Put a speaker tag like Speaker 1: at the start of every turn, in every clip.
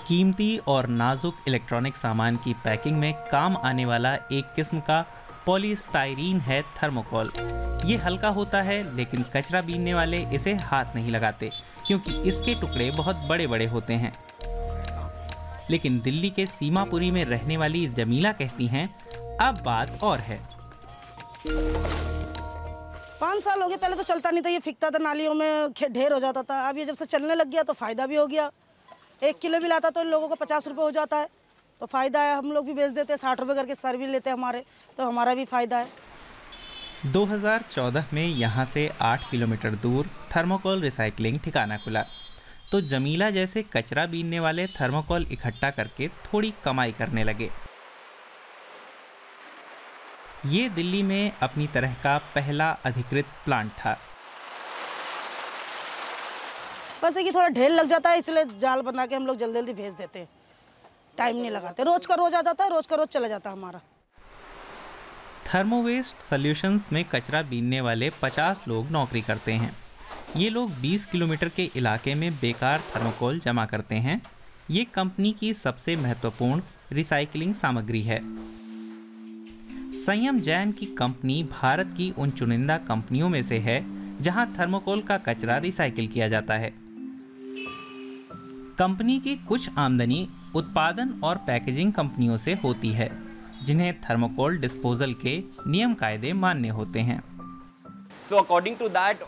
Speaker 1: कीमती और नाजुक इलेक्ट्रॉनिक सामान की पैकिंग में काम आने वाला एक किस्म का पॉलीस्टाइरीन है थर्मोकोल। ये हल्का होता है लेकिन कचरा बीनने वाले इसे हाथ नहीं लगाते क्योंकि इसके टुकड़े बहुत बड़े बड़े होते हैं। लेकिन दिल्ली के सीमापुरी में रहने वाली जमीला कहती हैं अब बात और है।
Speaker 2: 5 साल हो गए, पहले तो चलता नहीं था, ये फिकता था, नालियों में ढेर हो जाता था। अब ये जब से चलने लग गया तो फ़ायदा भी हो गया। 1 किलो भी लाता तो इन लोगों को 50 रुपये हो जाता है, तो फ़ायदा है। हम लोग भी बेच देते हैं, 60 रुपये करके सर भी लेते हैं हमारे, तो हमारा भी फ़ायदा है।
Speaker 1: 2014 में यहाँ से 8 किलोमीटर दूर थर्मोकोल रिसाइकलिंग ठिकाना खुला, तो जमीला जैसे कचरा बीनने वाले थर्मोकोल इकट्ठा करके थोड़ी कमाई करने लगे। ये दिल्ली में अपनी तरह का पहला अधिकृत प्लांट था।
Speaker 2: बस कि थोड़ा ढेर लग जाता है, इसलिए जाल बना के हम लोग जल्दी जल्दी भेज देते हैं, टाइम नहीं लगाते। रोज का रोज आ जाता है, रोज का रोज चला जाता है हमारा।
Speaker 1: थर्मोवेस्ट सॉल्यूशंस में कचरा बीनने वाले 50 लोग नौकरी करते हैं। ये लोग 20 किलोमीटर के इलाके में बेकार थर्मोकोल जमा करते हैं। ये कंपनी की सबसे महत्वपूर्ण रिसाइकलिंग सामग्री है। संयम जैन की कंपनी भारत की उन चुनिंदा कंपनियों में से है जहां थर्मोकोल का कचरा रिसाइकिल किया जाता है। कंपनी की कुछ आमदनी उत्पादन और पैकेजिंग कंपनियों से होती है जिन्हें थर्मोकोल डिस्पोजल के नियम कायदे मान्य होते हैं।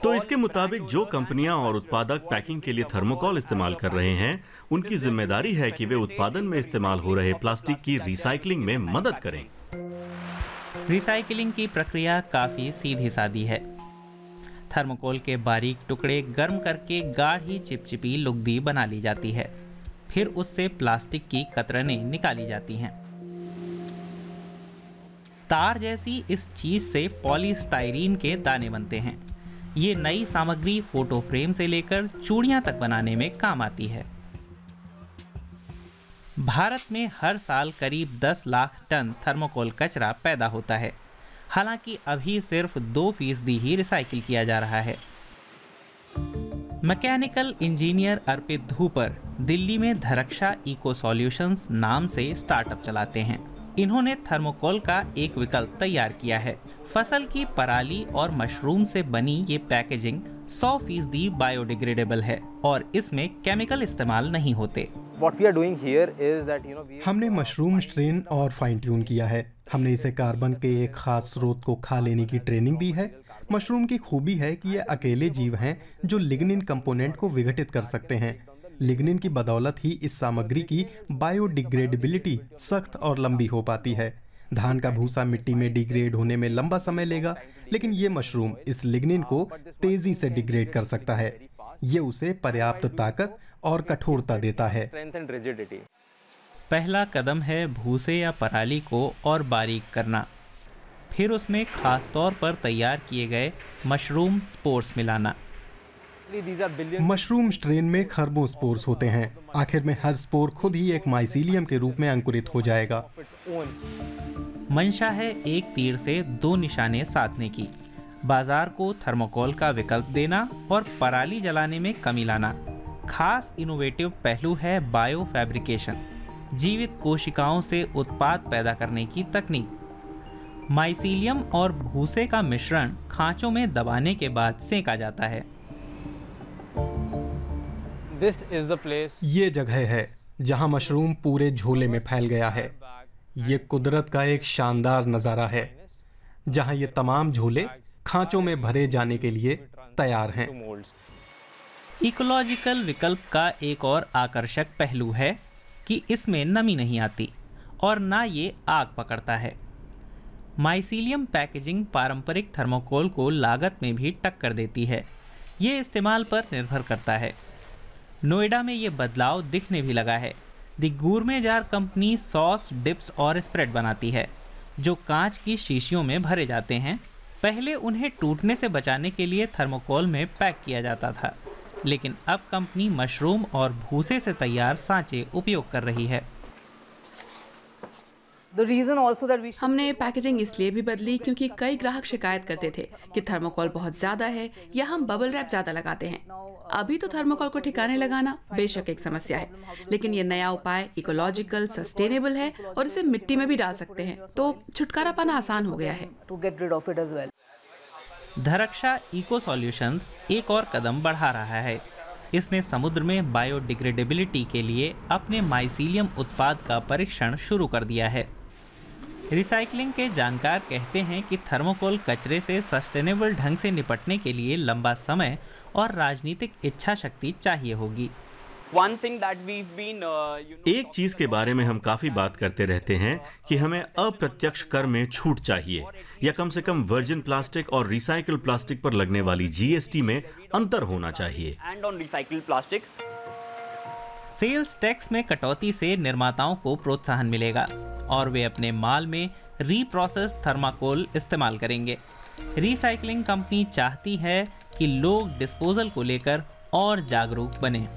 Speaker 3: तो इसके मुताबिक जो कंपनियां और उत्पादक पैकिंग के लिए थर्मोकोल इस्तेमाल कर रहे हैं, उनकी जिम्मेदारी है कि वे उत्पादन में इस्तेमाल हो रहे प्लास्टिक की रिसाइकलिंग में मदद करें।
Speaker 1: रिसाइकलिंग की प्रक्रिया काफ़ी सीधी सादी है। थर्मोकोल के बारीक टुकड़े गर्म करके गाढ़ी चिपचिपी लुगदी बना ली जाती है। फिर उससे प्लास्टिक की कतरनें निकाली जाती हैं। तार जैसी इस चीज से पॉलीस्टाइरीन के दाने बनते हैं। ये नई सामग्री फोटो फ्रेम से लेकर चूड़ियां तक बनाने में काम आती है। भारत में हर साल करीब 10 लाख टन थर्मोकोल कचरा पैदा होता है। हालांकि अभी सिर्फ 2% ही रिसाइकिल किया जा रहा है। मैकेनिकल इंजीनियर अर्पित धूपर दिल्ली में धरक्षा इको सॉल्यूशंस नाम से स्टार्टअप चलाते हैं। इन्होंने थर्मोकोल का एक विकल्प तैयार किया है। फसल की पराली और मशरूम से बनी ये पैकेजिंग 100% बायोडिग्रेडेबल है और इसमें केमिकल इस्तेमाल नहीं होते।
Speaker 4: हमने मशरूम स्ट्रेन और फाइन ट्यून किया है। हमने इसे कार्बन के एक खास स्रोत को खा लेने की ट्रेनिंग दी है। मशरूम की खूबी है कि ये अकेले जीव हैं जो लिग्निन कंपोनेंट को विघटित कर सकते हैं। लिग्निन की बदौलत ही इस सामग्री की बायोडिग्रेडेबिलिटी सख्त और लंबी हो पाती है। धान का भूसा मिट्टी में डिग्रेड होने में लंबा समय लेगा, लेकिन ये मशरूम इस लिग्निन को तेजी से डिग्रेड कर सकता है। ये उसे पर्याप्त ताकत और कठोरता देता है।
Speaker 1: पहला कदम है भूसे या पराली को और बारीक करना, फिर उसमें खास तौर पर तैयार किए गए मशरूम स्पोर्स मिलाना।
Speaker 4: मशरूम स्ट्रेन में खरबों स्पोर्स होते हैं। आखिर में हर स्पोर खुद ही एक माइसीलियम के रूप में अंकुरित हो जाएगा।
Speaker 1: मंशा है एक तीर से 2 निशाने साधने की। बाजार को थर्मोकोल का विकल्प देना और पराली जलाने में कमी लाना। खास इनोवेटिव पहलू है बायो फैब्रिकेशन, जीवित कोशिकाओं से उत्पाद पैदा करने की तकनीक। माइसीलियम और भूसे का मिश्रण खांचों में दबाने के बाद सेंका जाता है।
Speaker 4: ये जगह है जहां मशरूम पूरे झोले में फैल गया है। ये कुदरत का एक शानदार नज़ारा है जहां ये तमाम झोले खांचों में भरे जाने के लिए तैयार हैं।
Speaker 1: इकोलॉजिकल विकल्प का एक और आकर्षक पहलू है कि इसमें नमी नहीं आती और ना ये आग पकड़ता है। माइसीलियम पैकेजिंग पारंपरिक थर्मोकोल को लागत में भी टक्कर देती है। ये इस्तेमाल पर निर्भर करता है। नोएडा में ये बदलाव दिखने भी लगा है। The gourmet jar company sauce, dips और स्प्रेड बनाती है जो कांच की शीशियों में भरे जाते हैं। पहले उन्हें टूटने से बचाने के लिए थर्मोकोल में पैक किया जाता था, लेकिन अब कंपनी मशरूम और भूसे से तैयार सांचे उपयोग कर रही है।
Speaker 5: हमने पैकेजिंग इसलिए भी बदली क्योंकि कई ग्राहक शिकायत करते थे कि थर्मोकोल बहुत ज्यादा है या हम बबल रैप ज्यादा लगाते हैं। अभी तो थर्मोकोल को ठिकाने लगाना बेशक एक समस्या है, लेकिन ये नया उपाय इकोलॉजिकल, सस्टेनेबल है और इसे मिट्टी में भी डाल सकते हैं, तो छुटकारा पाना आसान हो गया है।
Speaker 1: धरक्षा इको सॉल्यूशंस एक और कदम बढ़ा रहा है। इसने समुद्र में बायोडिग्रेडेबिलिटी के लिए अपने माइसीलियम उत्पाद का परीक्षण शुरू कर दिया है। रिसाइकलिंग के जानकार कहते हैं कि थर्मोकोल कचरे से सस्टेनेबल ढंग से निपटने के लिए लंबा समय और राजनीतिक इच्छा शक्ति चाहिए होगी।
Speaker 3: एक चीज के बारे में हम काफी बात करते रहते हैं कि हमें अप्रत्यक्ष कर में छूट चाहिए, या कम से कम वर्जिन प्लास्टिक और रिसाइकल प्लास्टिक पर लगने वाली जीएसटी में अंतर होना चाहिए।
Speaker 1: सेल्स टैक्स में कटौती से निर्माताओं को प्रोत्साहन मिलेगा और वे अपने माल में रीप्रोसेस्ड थर्माकोल इस्तेमाल करेंगे। रिसाइकलिंग कंपनी चाहती है कि लोग डिस्पोजल को लेकर और जागरूक बने।